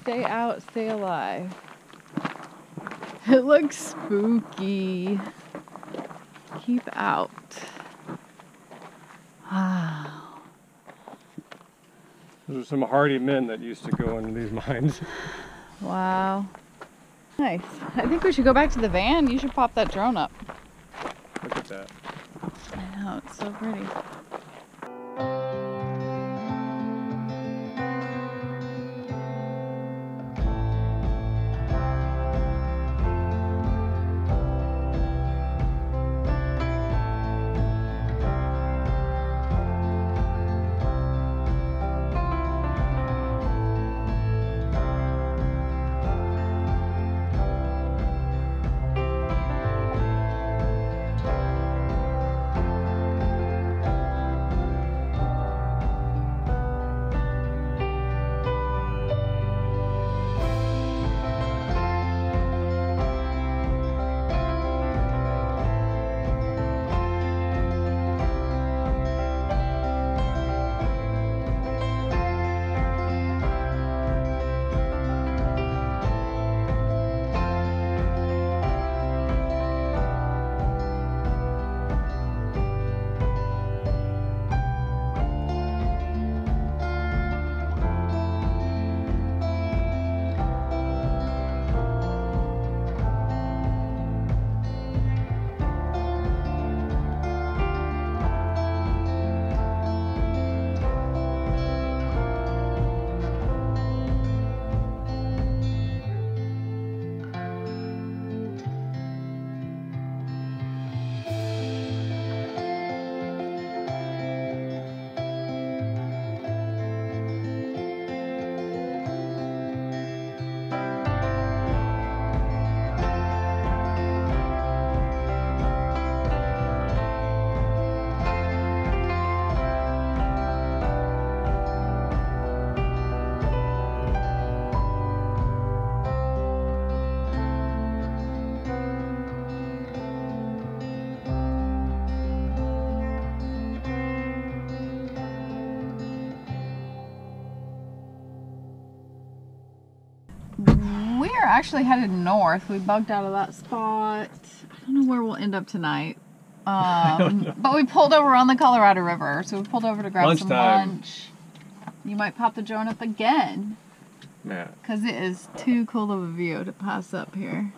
Stay out, stay alive. It looks spooky. Keep out. Wow. Those are some hardy men that used to go into these mines. Wow. Nice. I think we should go back to the van. You should pop that drone up. Look at that. I know, it's so pretty. We're actually headed north. We bugged out of that spot. I don't know where we'll end up tonight. But we pulled over on the Colorado River, so we pulled over to grab some lunch. You might pop the drone up again. Yeah. Because it is too cool of a view to pass up here.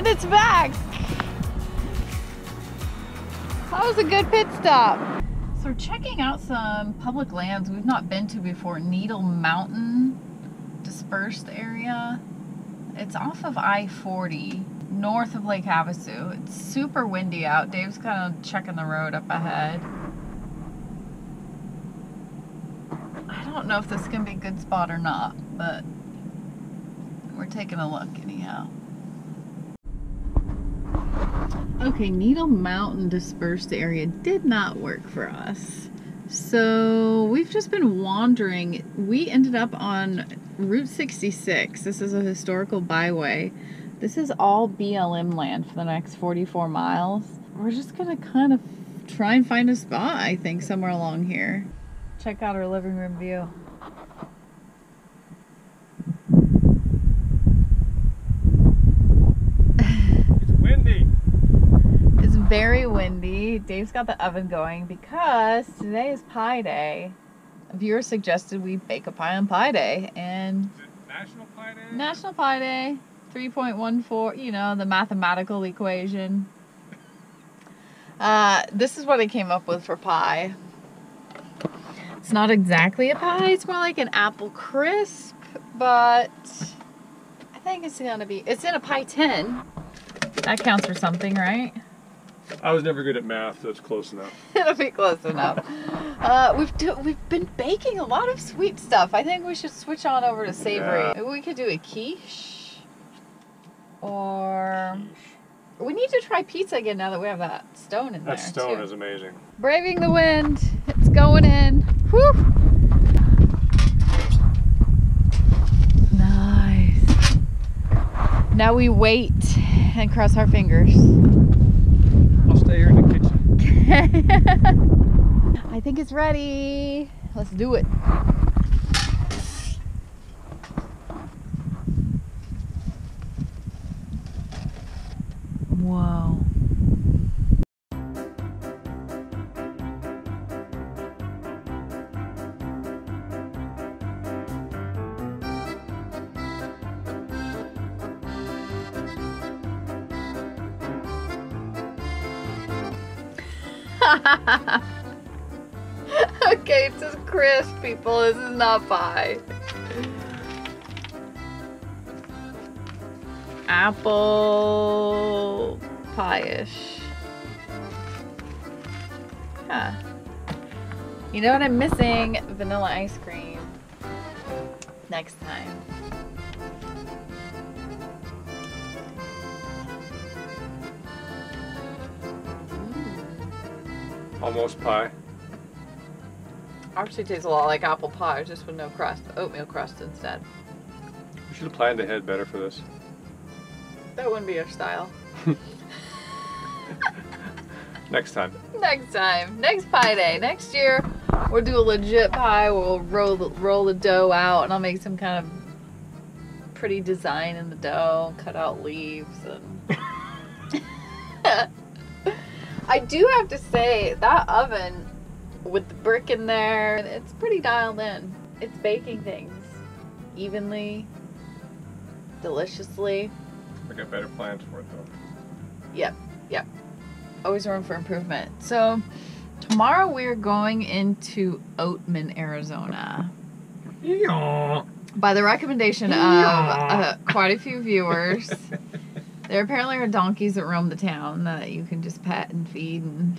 And it's back! That was a good pit stop. So we're checking out some public lands we've not been to before. Needle Mountain dispersed area. It's off of I-40, north of Lake Havasu. It's super windy out. Dave's kind of checking the road up ahead. I don't know if this is going to be a good spot or not, but we're taking a look anyhow. Okay, Needle Mountain dispersed area did not work for us. So we've just been wandering. We ended up on Route 66. This is a historical byway. This is all BLM land for the next 44 miles. We're just gonna kind of try and find a spot, I think, somewhere along here. Check out our living room view. Very windy. Dave's got the oven going because today is Pie Day. A viewer suggested we bake a pie on Pie Day, and is it National Pie Day? National Pie Day, 3.14, you know, the mathematical equation. This is what I came up with for pie. It's not exactly a pie, it's more like an apple crisp, but I think it's gonna be, it's in a pie tin. That counts for something, right? I was never good at math, so it's close enough. It'll be close enough. We've been baking a lot of sweet stuff. I think we should switch on over to savory. Yeah. Maybe we could do a quiche. Or we need to try pizza again now that we have that stone in there. That stone too. is amazing. Braving the wind. It's going in. Whew. Nice. Now we wait and cross our fingers. I'll stay here in the kitchen. I think it's ready. Let's do it. Whoa. Okay, it's just crisp, people. This is not pie. Apple pie-ish. Huh. You know what I'm missing? Vanilla ice cream. Next time. Almost pie. Actually tastes a lot like apple pie, just with no crust. Oatmeal crust instead. We should have planned ahead better for this. That wouldn't be your style. Next time. Next time. Next pie day. Next year, we'll do a legit pie. We'll roll the dough out, and I'll make some kind of pretty design in the dough. Cut out leaves. And I do have to say, that oven with the brick in there, it's pretty dialed in. It's baking things evenly, deliciously. I got better plans for it though. Yep. Always room for improvement. So tomorrow we're going into Oatman, Arizona. Yeah. By the recommendation of quite a few viewers. There apparently are donkeys that roam the town that you can just pet and feed and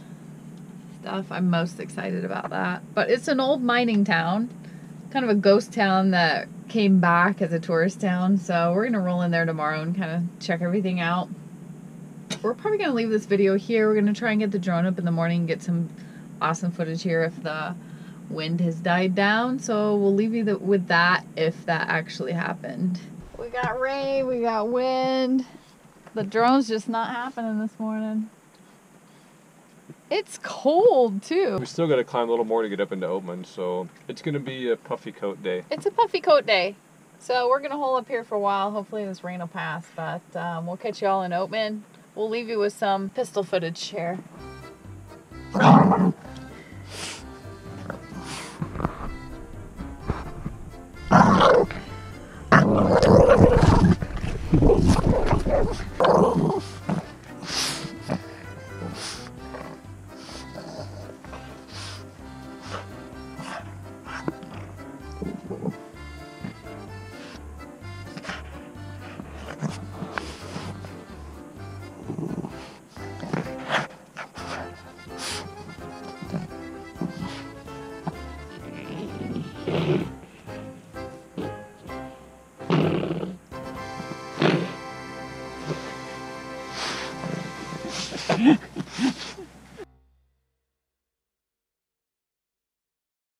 stuff. I'm most excited about that. But it's an old mining town, kind of a ghost town that came back as a tourist town. So we're going to roll in there tomorrow and kind of check everything out. We're probably going to leave this video here. We're going to try and get the drone up in the morning and get some awesome footage here if the wind has died down. So we'll leave you with that if that actually happened. We got rain, we got wind. The drone's just not happening this morning. It's cold too. We still got to climb a little more to get up into Oatman, so it's going to be a puffy coat day. It's a puffy coat day. So we're going to hole up here for a while. Hopefully this rain will pass, but we'll catch you all in Oatman. We'll leave you with some pistol footage here.